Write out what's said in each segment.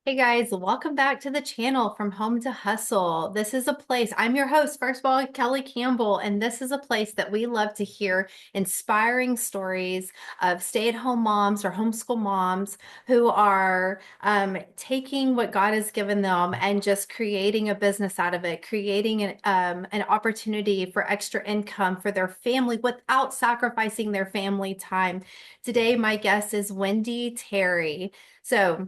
Hey guys, welcome back to the channel From Home to Hustle. This is a place, I'm your host, first of all, Kelly Campbell, and this is a place that we love to hear inspiring stories of stay-at-home moms or homeschool moms who are taking what God has given them and just creating a business out of it, creating an opportunity for extra income for their family without sacrificing their family time. Today, my guest is Wendy Tarry. So,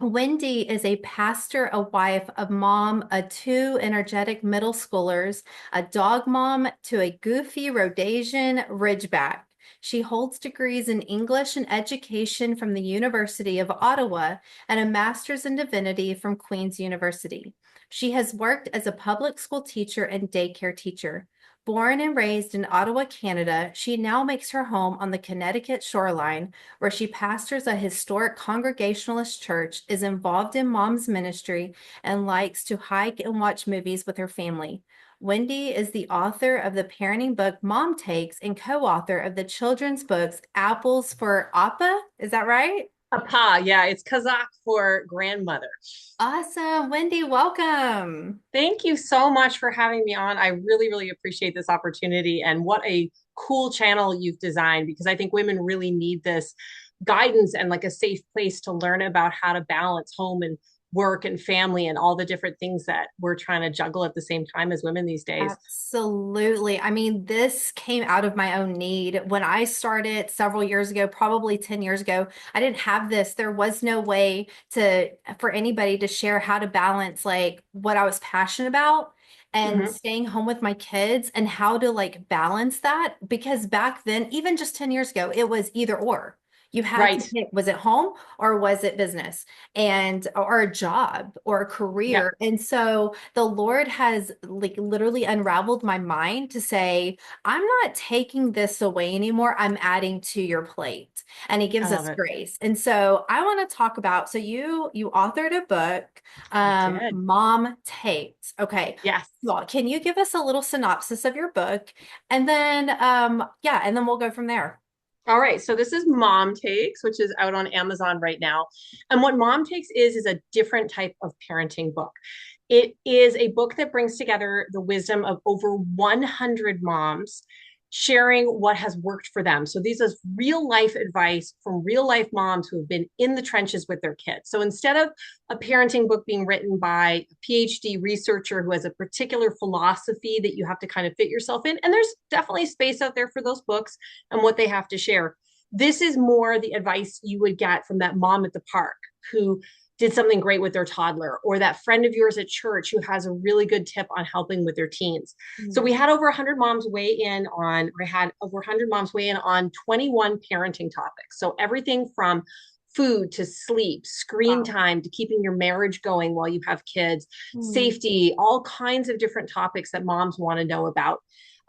Wendy is a pastor, a wife, a mom, a two energetic middle schoolers, a dog mom to a goofy Rhodesian Ridgeback. She holds degrees in English and education from the University of Ottawa and a master's in divinity from Queen's University. She has worked as a public school teacher and daycare teacher. Born and raised in Ottawa, Canada, she now makes her home on the Connecticut shoreline where she pastors a historic Congregationalist church, is involved in mom's ministry, and likes to hike and watch movies with her family. Wendy is the author of the parenting book Mom Takes and co-author of the children's books Apples for Appa. Is that right? Papa, yeah, it's Kazakh for grandmother. Awesome. Wendy, welcome. Thank you so much for having me on. I really, really appreciate this opportunity and what a cool channel you've designed because I think women really need this guidance and like a safe place to learn about how to balance home and work and family and all the different things that we're trying to juggle at the same time as women these days. Absolutely. I mean, this came out of my own need. When I started several years ago, probably 10 years ago, I didn't have this. There was no way to for anybody to share how to balance like what I was passionate about and Hmm. staying home with my kids and how to like balance that. Because back then, even just 10 years ago, it was either or. You had to Right. pick, was it home or was it business and or a job or a Yep. career? And so the Lord has like literally unraveled my mind to say, I'm not taking this away anymore. I'm adding to your plate. And he I gives love us it. grace. And so I want to talk about, so you authored a book, I did. Mom Takes. Okay. Yes. Well, can you give us a little synopsis of your book? And then yeah, and then we'll go from there. All right, so this is Mom Takes, which is out on Amazon right now. And what Mom Takes is a different type of parenting book. It is a book that brings together the wisdom of over 100 moms sharing what has worked for them. So these is real life advice from real life moms who have been in the trenches with their kids. So instead of a parenting book being written by a PhD researcher who has a particular philosophy that you have to kind of fit yourself in, and there's definitely space out there for those books and what they have to share. This is more the advice you would get from that mom at the park who did something great with their toddler, or that friend of yours at church who has a really good tip on helping with their teens. So we had over 100 moms weigh in on, or I had over 100 moms weigh in on 21 parenting topics. So everything from food to sleep, screen Wow. time to keeping your marriage going while you have kids, Mm. safety, all kinds of different topics that moms want to know about.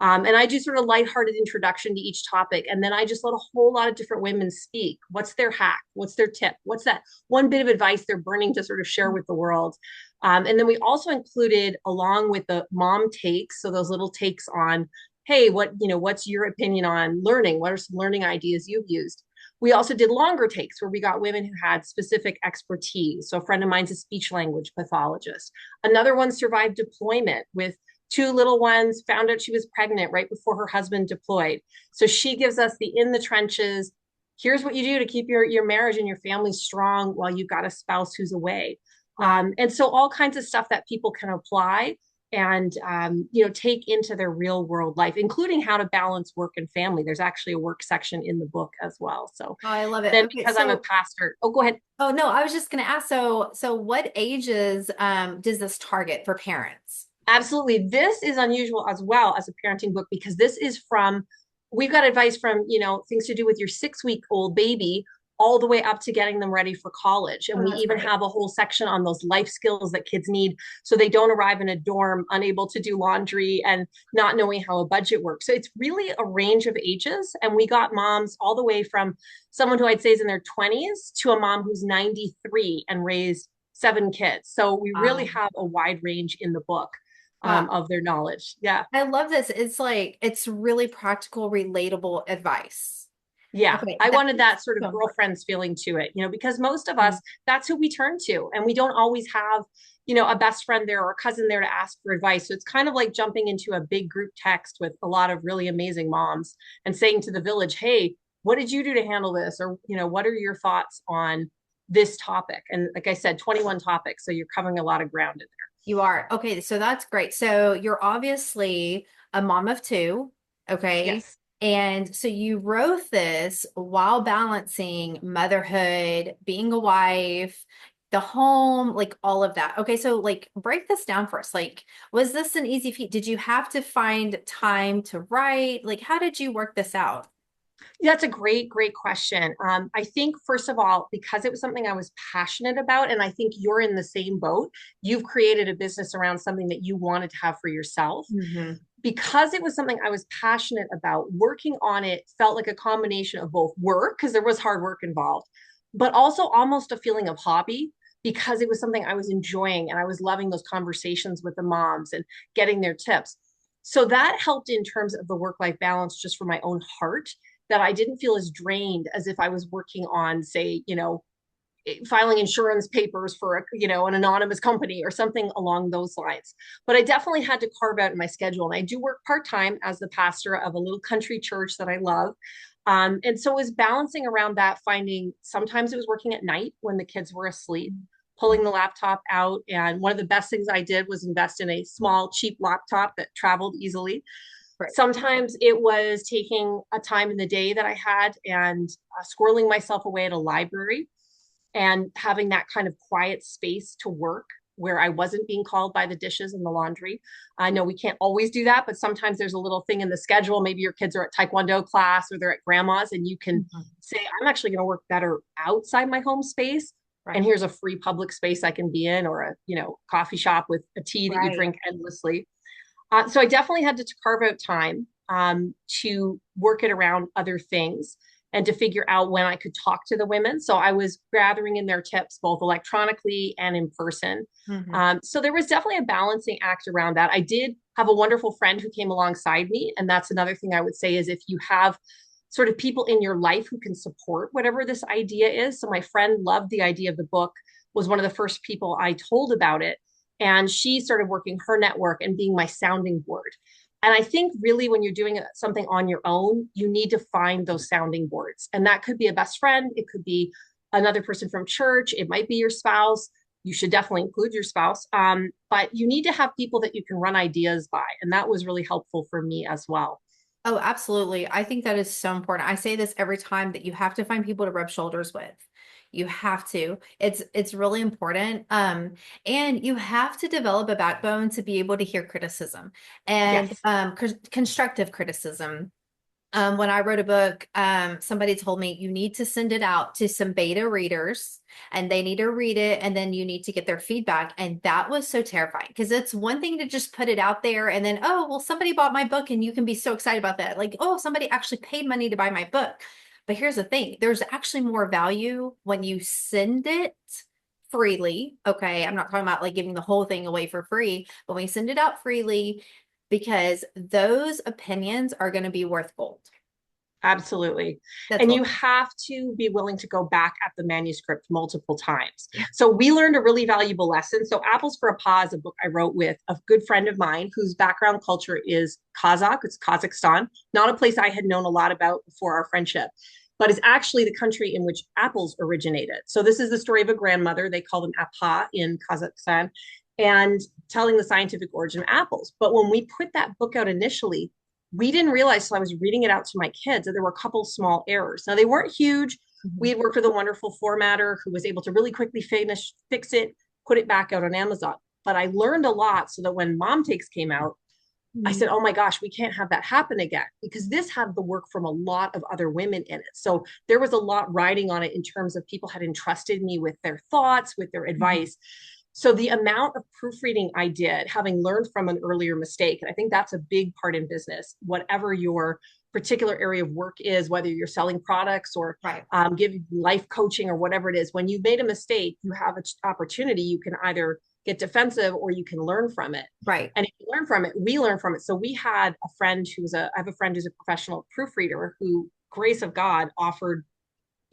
And I do sort of lighthearted introduction to each topic. And then I just let a whole lot of different women speak. What's their hack? What's their tip? What's that one bit of advice they're burning to sort of share with the world? And then we also included, along with the mom takes, so those little takes on, hey, what's your opinion on learning? What are some learning ideas you've used? We also did longer takes where we got women who had specific expertise. So a friend of mine's a speech language pathologist. Another one survived deployment with two little ones, found out she was pregnant right before her husband deployed. So she gives us the in the trenches. Here's what you do to keep your marriage and your family strong while you've got a spouse who's away. Wow. And so all kinds of stuff that people can apply and take into their real world life, including how to balance work and family. There's actually a work section in the book as well. So Oh, I love it. then Okay, because I'm a so pastor, oh, go ahead. oh no, I was just going to ask. So what ages does this target for parents? Absolutely. This is unusual as well as a parenting book because this is from, we've got advice from, things to do with your 6 week old baby all the way up to getting them ready for college. And Oh, we that's even great. have a whole section on those life skills that kids need so they don't arrive in a dorm unable to do laundry and not knowing how a budget works. So it's really a range of ages. And we got moms all the way from someone who I'd say is in their 20s to a mom who's 93 and raised 7 kids. So we really Wow. have a wide range in the book Wow. of their knowledge. Yeah. I love this. It's like it's really practical, relatable advice. Yeah, Okay, I that wanted is that sort so of important. girlfriend's feeling to it, because most of us, that's who we turn to. And we don't always have, a best friend there or a cousin there to ask for advice. So it's kind of like jumping into a big group text with a lot of really amazing moms and saying to the village, hey, what did you do to handle this? Or, what are your thoughts on this topic? And like I said, 21 topics. So you're covering a lot of ground in You are. Okay, so that's great. So you're obviously a mom of two, there. okay? Yes. And so you wrote this while balancing motherhood, being a wife, the home, like all of that. Okay, so like break this down for us. Like, was this an easy feat? Did you have to find time to write? Like, how did you work this out? That's a great, great question. I think, first of all, because it was something I was passionate about, and I think you're in the same boat, you've created a business around something that you wanted to have for yourself. Hmm. Because it was something I was passionate about, working on it felt like a combination of both work, because there was hard work involved, but also almost a feeling of hobby because it was something I was enjoying and I was loving those conversations with the moms and getting their tips. So that helped in terms of the work life balance just for my own heart, that I didn't feel as drained as if I was working on, say, filing insurance papers for an anonymous company or something along those lines. But I definitely had to carve out my schedule, and I do work part-time as the pastor of a little country church that I love. And so it was balancing around that, finding sometimes it was working at night when the kids were asleep, pulling the laptop out. And one of the best things I did was invest in a small cheap laptop that traveled easily. Right. Sometimes it was taking a time in the day that I had and squirreling myself away at a library and having that kind of quiet space to work where I wasn't being called by the dishes and the laundry. I know we can't always do that, but sometimes there's a little thing in the schedule. Maybe your kids are at Taekwondo class or they're at grandma's, and you can Mhm. say, I'm actually going to work better outside my home space. And Right. here's a free public space I can be in, or a coffee shop with a tea that you Right. drink endlessly. So I definitely had to carve out time to work it around other things and to figure out when I could talk to the women. So I was gathering in their tips both electronically and in person. Hmm. So there was definitely a balancing act around that. I did have a wonderful friend who came alongside me. And that's another thing I would say is if you have sort of people in your life who can support whatever this idea is. So my friend loved the idea of the book, was one of the first people I told about it. And she started working her network and being my sounding board. And I think really when you're doing something on your own, you need to find those sounding boards. And that could be a best friend, it could be another person from church, it might be your spouse. You should definitely include your spouse. But you need to have people that you can run ideas by. And that was really helpful for me as well. Oh, absolutely. I think that is so important. I say this every time that you have to find people to rub shoulders with. You have to. It's really important. And you have to develop a backbone to be able to hear criticism and Yes, constructive criticism. When I wrote a book, somebody told me you need to send it out to some beta readers and they need to read it and then you need to get their feedback. And that was so terrifying because it's one thing to just put it out there and then, oh, well, somebody bought my book and you can be so excited about that. Like, oh, somebody actually paid money to buy my book. But here's the thing, there's actually more value when you send it freely. Okay. I'm not talking about like giving the whole thing away for free, but when you send it out freely, because those opinions are going to be worth gold. absolutely. That's And what. you have to be willing to go back at the manuscript multiple times. So we learned a really valuable lesson. So Apples for a Paw is a book I wrote with a good friend of mine whose background culture is Kazakh. It's Kazakhstan, not a place I had known a lot about before our friendship, but is actually the country in which apples originated. So this is the story of a grandmother. They call them apa in Kazakhstan, and telling the scientific origin of apples. But when we put that book out initially, we didn't realize till I was reading it out to my kids that there were a couple small errors. Now they weren't huge. We Mhm. had worked with a wonderful formatter who was able to really quickly fix it, put it back out on Amazon. But I learned a lot so that when Mom Takes came out, I Mhm. said, oh my gosh, we can't have that happen again because this had the work from a lot of other women in it. So there was a lot riding on it in terms of people had entrusted me with their thoughts, with their Mhm. advice. So the amount of proofreading I did, having learned from an earlier mistake, and I think that's a big part in business, whatever your particular area of work is, whether you're selling products or Right. giving life coaching or whatever it is, when you made a mistake, you have an opportunity. You can either get defensive or you can learn from it. Right. And if you learn from it, we learn from it. So we had a friend I have a friend who's a professional proofreader who grace of God, offered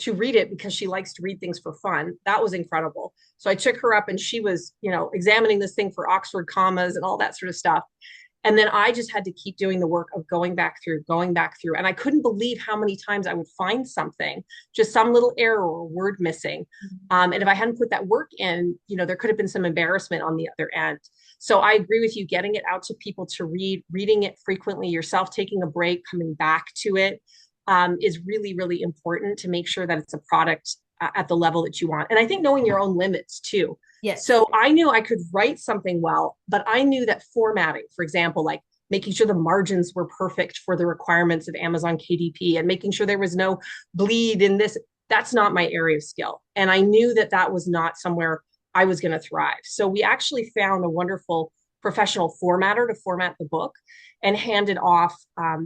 to read it because she likes to read things for fun. That was incredible. So I took her up and she was, examining this thing for Oxford commas and all that sort of stuff. And then I just had to keep doing the work of going back through, going back through. And I couldn't believe how many times I would find something, just some little error or word missing. And if I hadn't put that work in, there could have been some embarrassment on the other end. So I agree with you, getting it out to people to read, reading it frequently yourself, taking a break, coming back to it, is really, really important to make sure that it's a product at the level that you want. And I think knowing your own limits too. Yes. So I knew I could write something well, but I knew that formatting, for example, like making sure the margins were perfect for the requirements of Amazon KDP and making sure there was no bleed in this, that's not my area of skill. And I knew that that was not somewhere I was going to thrive. So we actually found a wonderful professional formatter to format the book and handed off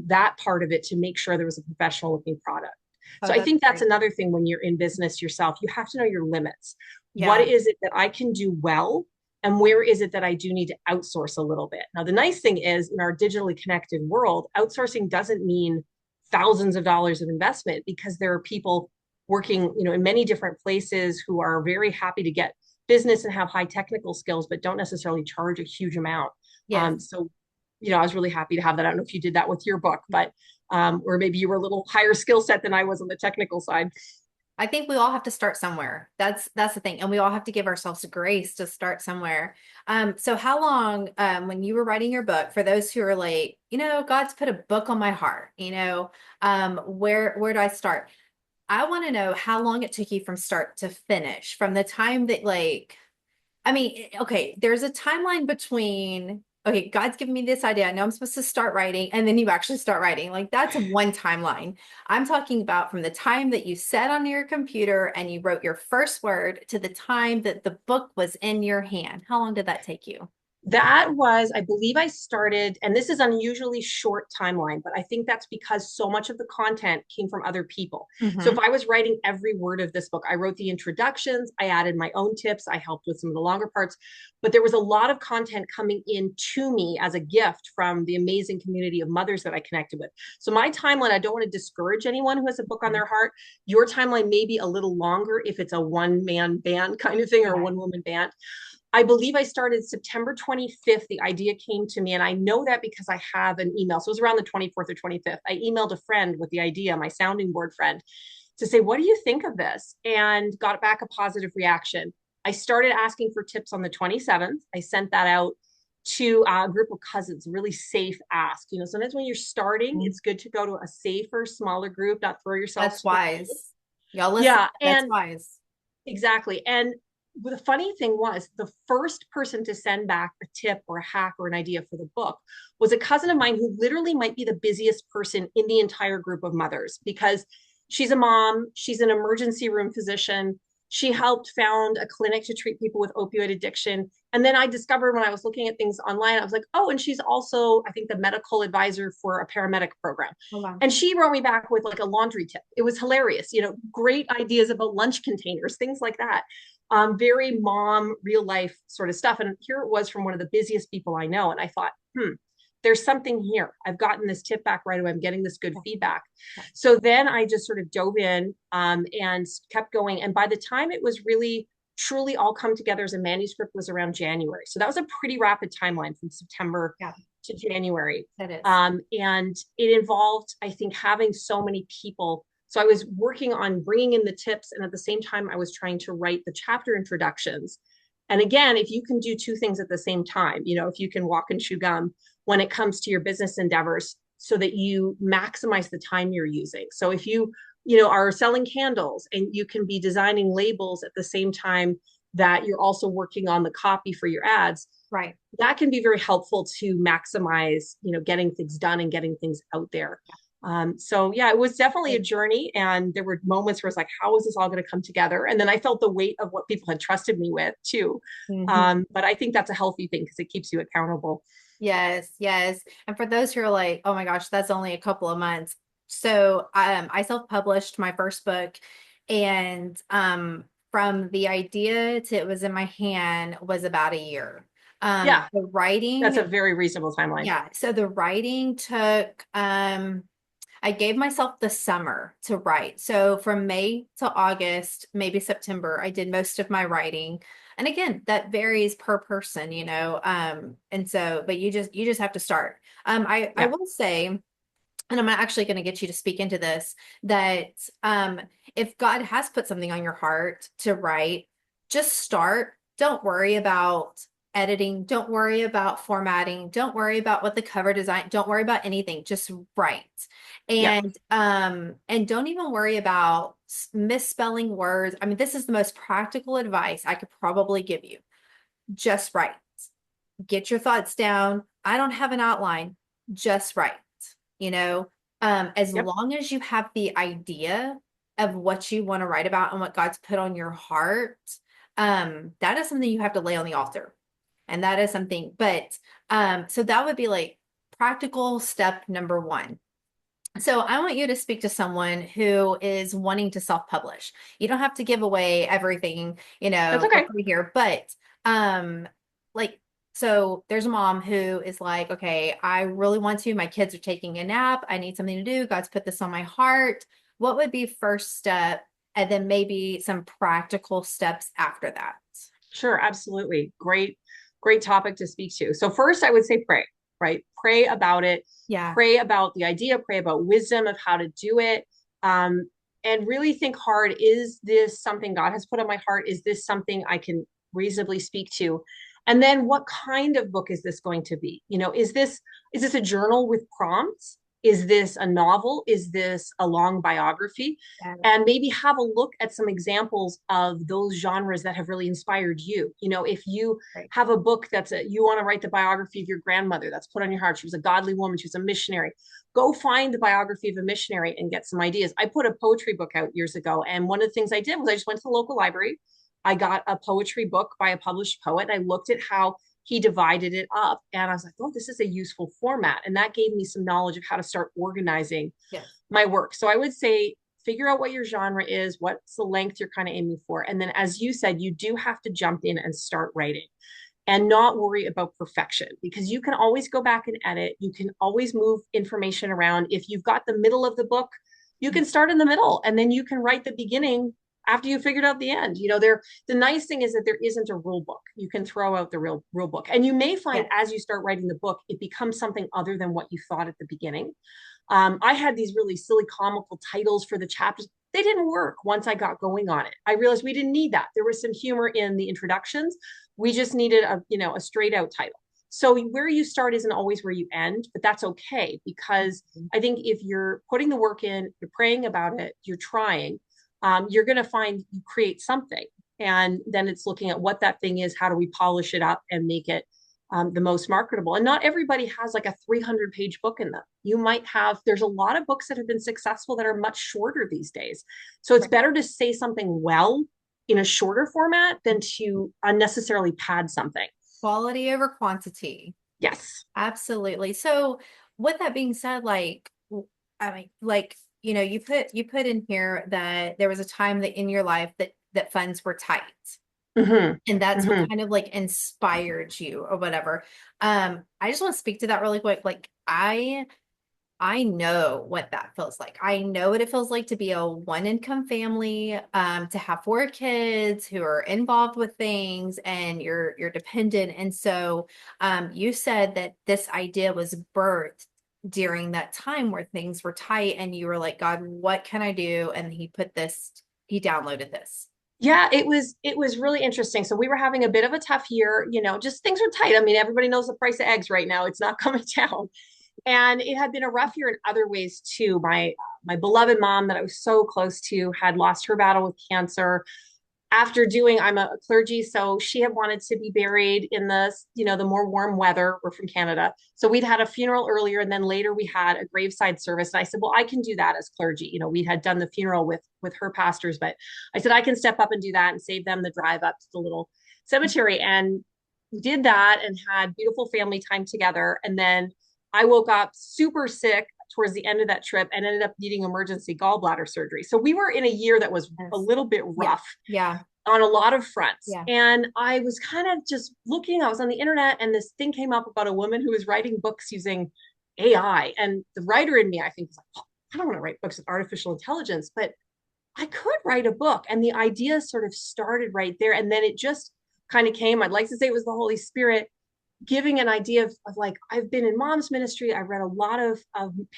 that part of it to make sure there was a professional looking product. Oh, So I that's think that's great. another thing when you're in business yourself. You have to know your limits. What Yeah. is it that I can do well? And where is it that I do need to outsource a little bit? Now, the nice thing is in our digitally connected world, outsourcing doesn't mean thousands of dollars of investment because there are people working, in many different places who are very happy to get business and have high technical skills, but don't necessarily charge a huge amount. Yes. So, I was really happy to have that. I don't know if you did that with your book, but or maybe you were a little higher skill set than I was on the technical side. I think we all have to start somewhere. That's the thing. And we all have to give ourselves grace to start somewhere. So how long, when you were writing your book, for those who are like, God's put a book on my heart, where do I start? I want to know how long it took you from start to finish, from the time that okay, there's a timeline between, okay, God's given me this idea. I know I'm supposed to start writing, and then you actually start writing. Like that's one timeline. I'm talking about from the time that you sat on your computer and you wrote your first word to the time that the book was in your hand. How long did that take you? That was, I believe I started, and this is unusually short timeline, but I think that's because so much of the content came from other people. So if Hmm. I was writing every word of this book, I wrote the introductions, I added my own tips, I helped with some of the longer parts, but there was a lot of content coming in to me as a gift from the amazing community of mothers that I connected with. So my timeline, I don't want to discourage anyone who has a book on their heart. Your timeline may be a little longer if it's a one man band kind of thing or a Yeah. one woman band. I believe I started September 25th. The idea came to me, and I know that because I have an email. So it was around the 24th or 25th. I emailed a friend with the idea, my sounding board friend, to say, what do you think of this? And got back a positive reaction. I started asking for tips on the 27th. I sent that out to a group of cousins, really safe ask. Sometimes when you're starting, Mhm. it's good to go to a safer, smaller group, not throw yourself That's so full. wise. Y'all listen. Yeah. That's And wise. exactly. And the funny thing was, the first person to send back a tip or a hack or an idea for the book was a cousin of mine who literally might be the busiest person in the entire group of mothers because she's a mom, she's an emergency room physician. She helped found a clinic to treat people with opioid addiction. And then I discovered when I was looking at things online, I was like, oh, and she's also, I think, the medical advisor for a paramedic program. Hold on. And she wrote me back with like a laundry tip. It was hilarious, great ideas about lunch containers, things like that. Very mom, real life sort of stuff. And here it was from one of the busiest people I know. And I thought, there's something here. I've gotten this tip back right away. I'm getting this good feedback. So then I just sort of dove in and kept going. And by the time it was really truly all come together as a manuscript was around January. So that was a pretty rapid timeline from September Yeah, to January. that is. And it involved, I think, having so many people. So I was working on bringing in the tips, and at the same time, I was trying to write the chapter introductions. And again, if you can do two things at the same time, if you can walk and chew gum when it comes to your business endeavors, so that you maximize the time you're using. So if you are selling candles and you can be designing labels at the same time that you're also working on the copy for your ads, Right. that can be very helpful to maximize, getting things done and getting things out there. So yeah, it was definitely a journey, and there were moments where it's like, how is this all going to come together? And then I felt the weight of what people had trusted me with too. Mhm. But I think that's a healthy thing because it keeps you accountable. Yes, yes. And for those who are like, oh my gosh, that's only a couple of months. So I self-published my first book, and from the idea to it was in my hand was about a year. Yeah, The that's a writing, very reasonable timeline. yeah. So the writing took I gave myself the summer to write. So from May to August, maybe September, I did most of my writing. And again, that varies per person, you know. And so, but you just have to start. I Yeah. will say, and I'm actually going to get you to speak into this, that if God has put something on your heart to write, just start. Don't worry about editing. Don't worry about formatting. Don't worry about what the cover design. Don't worry about anything. Just write. Yeah. And don't even worry about misspelling words. I mean, this is the most practical advice I could probably give you. Just write. Get your thoughts down. I don't have an outline. Just write. You know, as Yep. long as you have the idea of what you want to write about and what God's put on your heart, that is something you have to lay on the altar. And that is something, but so that would be like practical step number one. So I want you to speak to someone who is wanting to self-publish. You don't have to give away everything, That's for okay. free here, but um like so there's a mom who is like, okay, I really want to. My kids are taking a nap. I need something to do. God's put this on my heart. What would be first step and then maybe some practical steps after that? Sure, absolutely. Great topic to speak to. So first I would say pray, right? Pray about it, Yeah. pray about the idea, pray about wisdom of how to do it. Um, and really think hard, is this something God has put on my heart? Is this something I can reasonably speak to? And then what kind of book is this going to be? Is this a journal with prompts? Is this a novel? Is this a long biography? Yeah. And maybe have a look at some examples of those genres that have really inspired you. If you Right. have a book you want to write the biography of your grandmother that's put on your heart. She was a godly woman. She was a missionary. Go find the biography of a missionary and get some ideas. I put a poetry book out years ago. And one of the things I did was I just went to the local library. I got a poetry book by a published poet. And I looked at how he divided it up. And I was like, oh, this is a useful format. And that gave me some knowledge of how to start organizing Yes. my work. So I would say figure out what your genre is, what's the length you're kind of aiming for. And then, as you said, you do have to jump in and start writing and not worry about perfection, because you can always go back and edit. You can always move information around. If you've got the middle of the book, you can start in the middle and then you can write the beginning after you figured out the end. The nice thing is that there isn't a rule book. You can throw out the real book. And you may find Yes. as you start writing the book, it becomes something other than what you thought at the beginning. I had these really silly comical titles for the chapters. They didn't work once I got going on it. I realized we didn't need that. There was some humor in the introductions. We just needed a straight out title. So where you start isn't always where you end, but that's okay, because I think if you're putting the work in, you're praying about it, you're trying, you're going to find you create something. And then it's looking at what that thing is. How do we polish it up and make it the most marketable? And not everybody has like a 300-page book in them. There's a lot of books that have been successful that are much shorter these days. So it's Right. better to say something well in a shorter format than to unnecessarily pad something. Quality over quantity. Yes. Absolutely. So with that being said, I mean, you put in here that there was a time that in your life that funds were tight. Mm-hmm. And that's what Mm-hmm. kind of like inspired you or whatever. I just want to speak to that really quick. Like I know what that feels like. I know what it feels like to be a one income family, to have four kids who are involved with things and you're dependent. And so you said that this idea was birthed during that time where things were tight and you were like, God, what can I do? And he downloaded this. Yeah, it was really interesting. So we were having a bit of a tough year, just things were tight. I mean, everybody knows the price of eggs right now. It's not coming down. And it had been a rough year in other ways too. My beloved mom that I was so close to had lost her battle with cancer. I'm a clergy, so she had wanted to be buried in the more warm weather. We're from Canada. So we'd had a funeral earlier, and then later we had a graveside service. And I said, well, I can do that as clergy. We had done the funeral with her pastors, but I said I can step up and do that and save them the drive up to the little cemetery. And we did that and had beautiful family time together. And then I woke up super sick towards the end of that trip and ended up needing emergency gallbladder surgery. So we were in a year that was a Yes. little bit Yeah. rough Yeah. on a lot of fronts. Yeah. And I was kind of just looking, I was on the internet and this thing came up about a woman who was writing books using AI. And the writer in me, I think, was like, oh, I don't want to write books with artificial intelligence, but I could write a book. And the idea sort of started right there. And then it just kind of came. I'd like to say it was the Holy Spirit giving an idea of like, I've been in mom's ministry. I read a lot of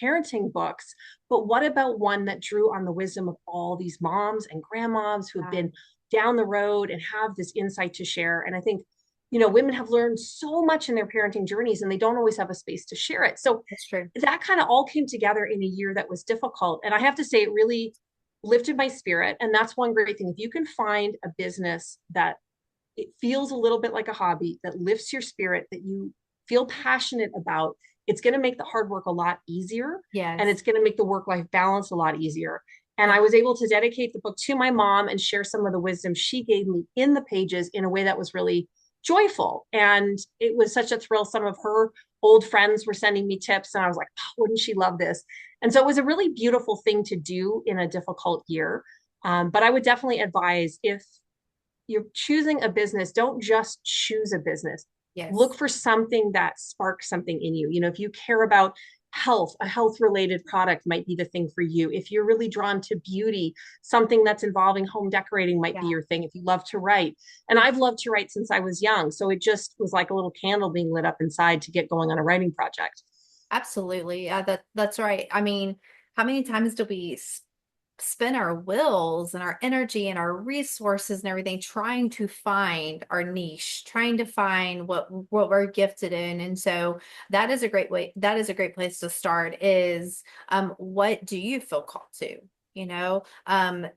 parenting books, but what about one that drew on the wisdom of all these moms and grandmoms who have Yeah, been down the road and have this insight to share? And I think, women have learned so much in their parenting journeys and they don't always have a space to share it. So that's true. that kind of all came together in a year that was difficult. And I have to say, it really lifted my spirit. And that's one great thing. If you can find a business that it feels a little bit like a hobby, that lifts your spirit, that you feel passionate about, it's going to make the hard work a lot easier. And Yes. it's going to make the work life balance a lot easier. And Yeah. I was able to dedicate the book to my mom and share some of the wisdom she gave me in the pages in a way that was really joyful. And it was such a thrill. Some of her old friends were sending me tips, and I was like, oh, wouldn't she love this? And so it was a really beautiful thing to do in a difficult year. But I would definitely advise, if you're choosing a business, don't just choose a business. Look Yes. for something that sparks something in you. If you care about health, a health related product might be the thing for you. If you're really drawn to beauty, something that's involving home decorating might be Yeah. your thing. If you love to write, and I've loved to write since I was young. So it just was like a little candle being lit up inside to get going on a writing project. Absolutely. Yeah, that's right. I mean, how many times do we spend our wills and our energy and our resources and everything trying to find our niche, trying to find what we're gifted in? And so that is a great way, that is a great place to start is what do you feel called to? You know, um,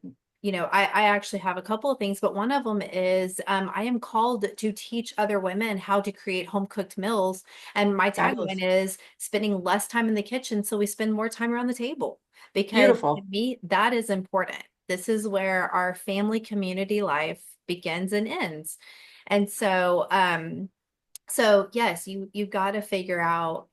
I actually have a couple of things, but one of them is I am called to teach other women how to create home cooked meals. And my tagline Fabulous. is spending less time in the kitchen so we spend more time around the table. Because to Beautiful. me, that is important. This is where our family community life begins and ends. And so yes, you've got to figure out,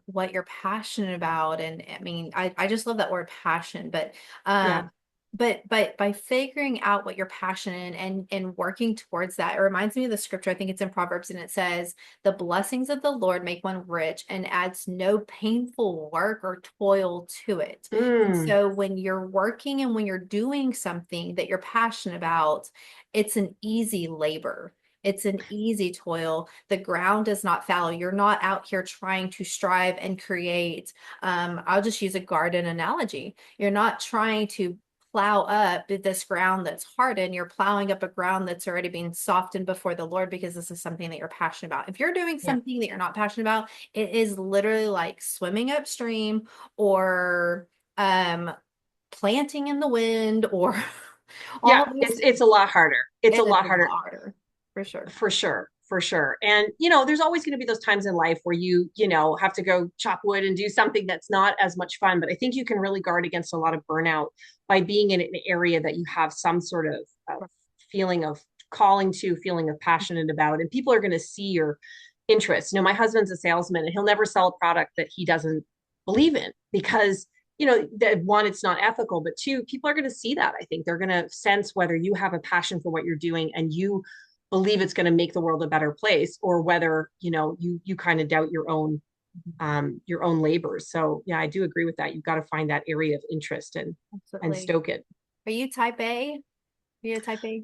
what you're passionate about. And I mean, I just love that word passion, Yeah. um, but by figuring out what you're passionate in and working towards that, it reminds me of the scripture. I think it's in Proverbs, and it says, "The blessings of the Lord make one rich and adds no painful work or toil to it." And Mm, so when you're working and when you're doing something that you're passionate about, it's an easy labor. It's an easy toil. The ground is not fallow. You're not out here trying to strive and create. I'll just use a garden analogy. You're not trying to plow up this ground that's hardened. You're plowing up a ground that's already been softened before the Lord because this is something that you're passionate about. If you're doing yeah. something that you're not passionate about, it is literally like swimming upstream or um, planting in the wind or all Yeah. these. It's a lot harder. It's a It is lot a lot harder. harder for sure. For sure, for sure. And there's always going to be those times in life where you have to go chop wood and do something that's not as much fun. But I think you can really guard against a lot of burnout by being in an area that you have some sort of feeling of calling to, feeling of passionate about, and people are going to see your interest. My husband's a salesman, and he'll never sell a product that he doesn't believe in, because that one, it's not ethical, but two, people are going to see that. I think they're going to sense whether you have a passion for what you're doing and you believe it's going to make the world a better place, or whether you kind of doubt your own labors. So yeah, I do agree with that. You've got to find that area of interest and Absolutely. stoke it. Are you type A? Are you a type A?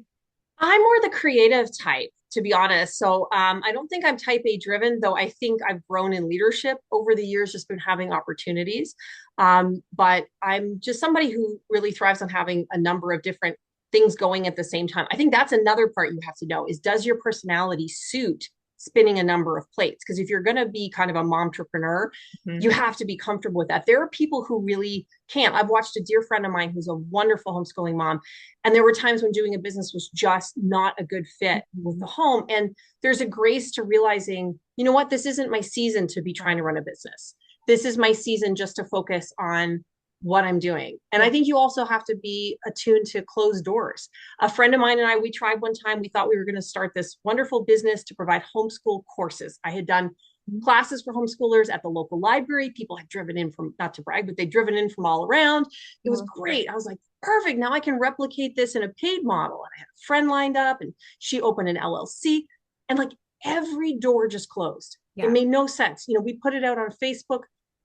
I'm more the creative type, to be honest. So I don't think I'm type A driven, though I think I've grown in leadership over the years, just been having opportunities. But I'm just somebody who really thrives on having a number of different things going at the same time. I think that's another part you have to know is, does your personality suit spinning a number of plates? Because if you're going to be kind of a momtrepreneur, you Mhm. have to be comfortable with that. There are people who really can't. I've watched a dear friend of mine who's a wonderful homeschooling mom, and there were times when doing a business was just not a good fit with the Mhm. home. And there's a grace to realizing, you know what, this isn't my season to be trying to Right. run a business. This is my season just to focus on what I'm doing. And I Yeah. think you also have to be attuned to closed doors. A friend of mine and I, we tried one time, we thought we were going to start this wonderful business to provide homeschool courses. I had done Mhm. classes for homeschoolers at the local library. People had driven in from, not to brag, but they'd driven in from all around. It was Well, great. I was like, perfect. Now I can replicate this in a paid model. And I had a friend lined up, and she opened an LLC, and like every door just closed. It yeah. made no sense. We put it out on Facebook.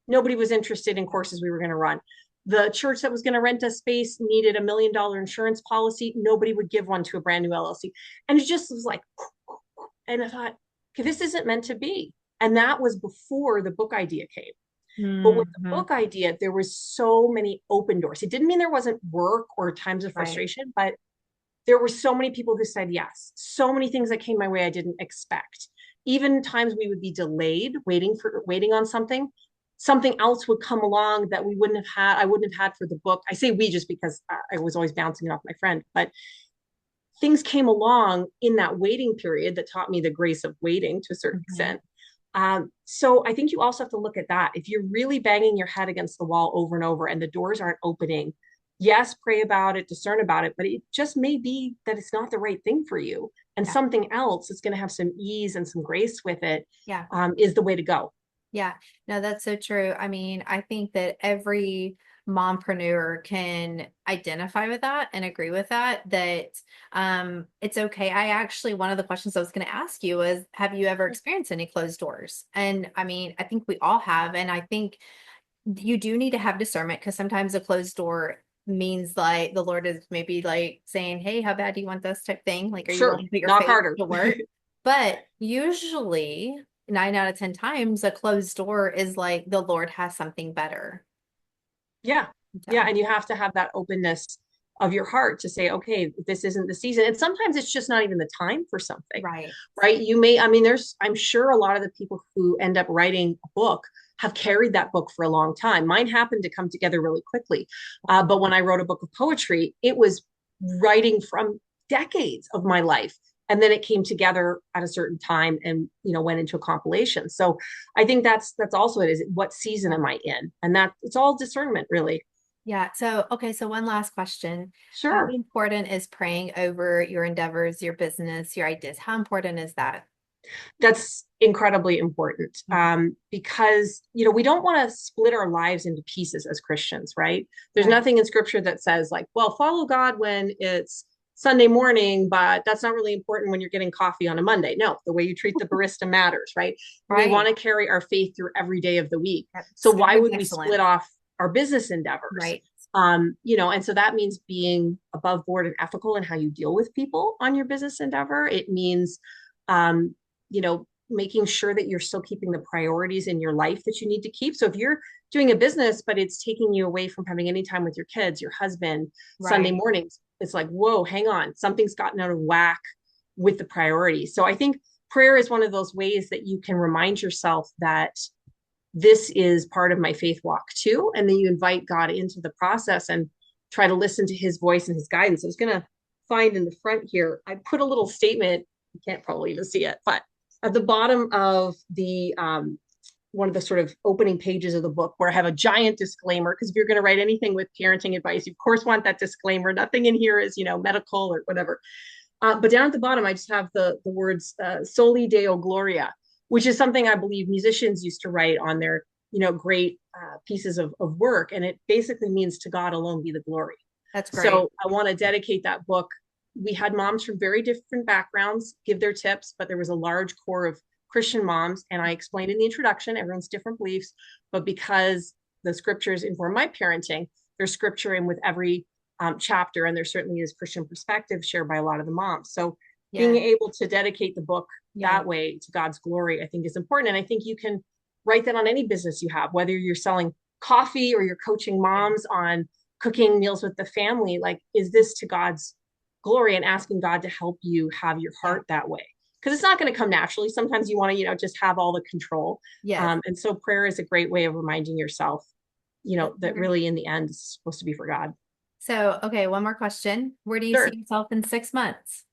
Nobody was interested in courses we were going to run. The church that was going to rent us space needed $1 million insurance policy. Nobody would give one to a brand new LLC. And it just was like, and I thought, okay, this isn't meant to be. And that was before the book idea came. But with the Hmm. book idea, there was so many open doors. It didn't mean there wasn't work or times of Right. frustration, but there were so many people who said yes. So many things that came my way I didn't expect. Even times we would be delayed, waiting on something. Something else would come along that we wouldn't have had. I wouldn't have had for the book. I say we just because I was always bouncing it off my friend, but things came along in that waiting period that taught me the grace of waiting to a certain Hmm. extent. So I think you also have to look at that. If you're really banging your head against the wall over and over and the doors aren't opening, yes, pray about it, discern about it, but it just may be that it's not the right thing for you. And Yeah. something else that's going to have some ease and some grace with it Yeah. is the way to go. Yeah, no, that's so true. I mean, I think that every mompreneur can identify with that and agree with that, that it's okay. I actually, one of the questions I was going to ask you was, have you ever experienced any closed doors? And I mean, I think we all have. And I think you do need to have discernment because sometimes a closed door means like the Lord is maybe like saying, hey, how bad do you want this type thing? Like, are you Sure, willing to put your knock faith harder. to work? But usually, 9 out of 10 times, a closed door is like the Lord has something better. Yeah. Yeah. So, And you have to have that openness of your heart to say, okay, this isn't the season. And sometimes it's just not even the time for something, right, right? You may, I mean, I'm sure a lot of the people who end up writing a book have carried that book for a long time. Mine happened to come together really quickly. But when I wrote a book of poetry, it was writing from decades of my life. And then it came together at a certain time and, went into a compilation. So I think that's also it is what season yeah. am I in? And that it's all discernment, really. Yeah. So, okay. So, one last question. How Sure. important is praying over your endeavors, your business, your ideas? How important is that? That's incredibly important Mhm. because we don't want to split our lives into pieces as Christians, right? There's Right. nothing in Scripture that says like, well, follow God when it's Sunday morning, but that's not really important when you're getting coffee on a Monday. No, the way you treat the barista matters, right? We want Right. to carry our faith through every day of the week. Yep. So Spirit why of would we split excellence. off our business endeavors? Right. And so that means being above board and ethical in how you deal with people on your business endeavor. It means um, making sure that you're still keeping the priorities in your life that you need to keep. So if you're doing a business, but it's taking you away from having any time with your kids, your husband, Sunday Right. mornings, it's like, whoa, hang on, something's gotten out of whack with the priorities. So I think prayer is one of those ways that you can remind yourself that this is part of my faith walk too. And then you invite God into the process and try to listen to his voice and his guidance. I was going to find in the front here, I put a little statement. You can't probably even see it, but at the bottom of the one of the sort of opening pages of the book where I have a giant disclaimer, because if you're going to write anything with parenting advice, you of course want that disclaimer. Nothing in here is, medical or whatever. But down at the bottom, I just have the words "Soli Deo Gloria," which is something I believe musicians used to write on their, great pieces of work, and it basically means "To God alone be the glory." That's great. So I want to dedicate that book. We had moms from very different backgrounds give their tips, but there was a large core of Christian moms, and I explained in the introduction everyone's different beliefs, but because the scriptures inform my parenting, there's scripture in with every chapter, and there certainly is Christian perspective shared by a lot of the moms. So being Yeah. able to dedicate the book Yeah. that way to God's glory, I think is important. And I think you can write that on any business you have, whether you're selling coffee or you're coaching Yeah. moms on cooking meals with the family. Like, is this to God's glory, and asking God to help you have your Yeah. heart that way? Because it's not going to come naturally. Sometimes you want to, just have all the control. Yes. And so prayer is a great way of reminding yourself, That's that great. really in the end is supposed to be for God. So, okay, one more question. Where do you see Sure. yourself in 6 months?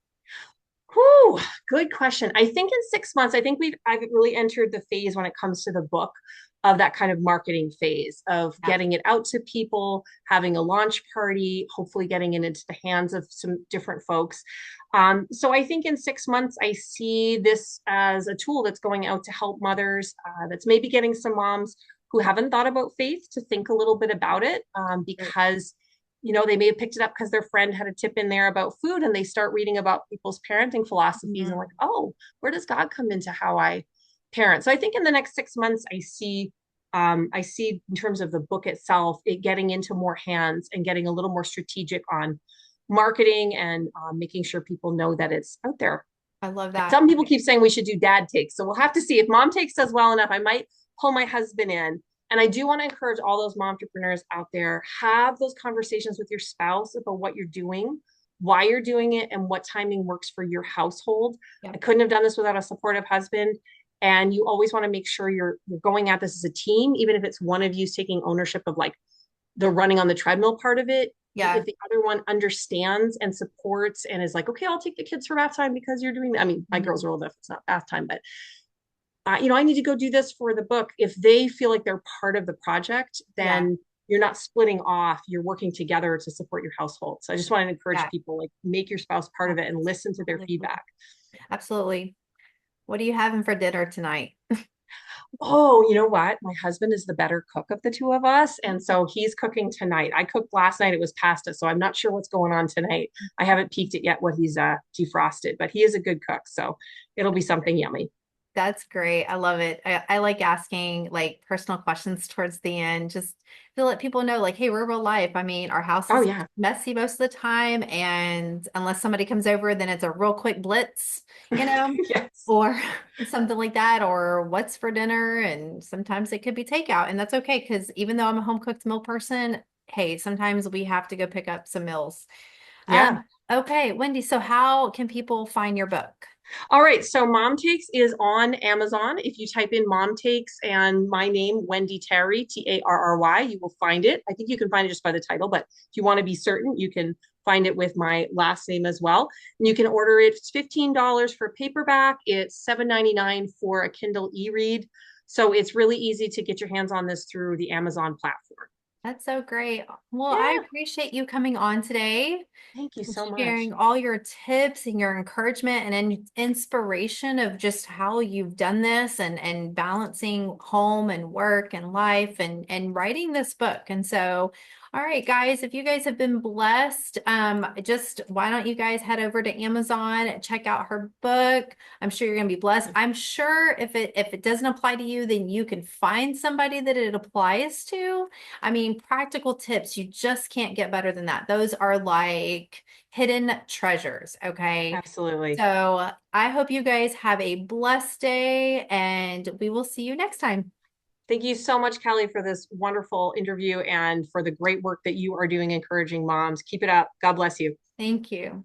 Whew, good question. I think in 6 months, I think I've really entered the phase when it comes to the book of that kind of marketing phase of Yeah. getting it out to people, having a launch party, hopefully getting it into the hands of some different folks. So I think in 6 months, I see this as a tool that's going out to help mothers, that's maybe getting some moms who haven't thought about faith to think a little bit about it, Great. because they may have picked it up because their friend had a tip in there about food, and they start reading about people's parenting philosophies and like, Mhm. oh, where does God come into how I parent? So I think in the next 6 months, I see I see in terms of the book itself, it getting into more hands and getting a little more strategic on marketing and making sure people know that it's out there. I love And that. some people keep saying we should do dad takes. So we'll have to see if mom takes does well enough. I might pull my husband in. And I do want to encourage all those mom entrepreneurs out there, have those conversations with your spouse about what you're doing, why you're doing it, and what timing works for your household. I Yep. couldn't have done this without a supportive husband. And you always want to make sure you're going at this as a team, even if it's one of you taking ownership of like the running on the treadmill part of it. Yeah. If the other one understands and supports and is like, okay, I'll take the kids for bath time because you're doing that. I mean, my girls Mhm. are old enough, it's not bath time, but I need to go do this for the book. If they feel like they're part of the project, Yeah. then you're not splitting off, you're working together to support your household. So I just want to encourage Yeah. people, like, make your spouse part of it and listen to their Absolutely. feedback. Absolutely. What are you having for dinner tonight? Oh, you know what? My husband is the better cook of the two of us. And so he's cooking tonight. I cooked last night. It was pasta. So I'm not sure what's going on tonight. I haven't peeked it yet what he's defrosted, but he is a good cook. So it'll be something yummy. That's great. I love it. I like asking like personal questions towards the end, just to let people know, like, hey, we're real life. I mean, our house Oh is yeah. messy most of the time, and unless somebody comes over, then it's a real quick blitz, you know, Yes. or something like that, or what's for dinner. And sometimes it could be takeout, and that's okay because even though I'm a home cooked meal person, hey, sometimes we have to go pick up some meals. Yeah. Okay, Wendy, so how can people find your book? All right, so Mom Takes is on Amazon. If you type in Mom Takes and my name, Wendy Tarry, Tarry, you will find it. I think you can find it just by the title, but if you want to be certain, you can find it with my last name as well. And you can order it. It's $15 for paperback. It's $7.99 for a Kindle e-read. So it's really easy to get your hands on this through the Amazon platform. That's so great. Well, I Yeah, appreciate you coming on today thank you and so much. sharing all your tips and your encouragement and inspiration of just how you've done this and balancing home and work and life and writing this book. And so, all right, guys, if you guys have been blessed, just why don't you guys head over to Amazon, check out her book. I'm sure you're gonna be blessed. I'm sure if it doesn't apply to you, then you can find somebody that it applies to. I mean, practical tips, you just can't get better than that. Those are like hidden treasures, okay? Absolutely. So I hope you guys have a blessed day and we will see you next time. Thank you so much, Kelly, for this wonderful interview and for the great work that you are doing encouraging moms. Keep it up. God bless you. Thank you.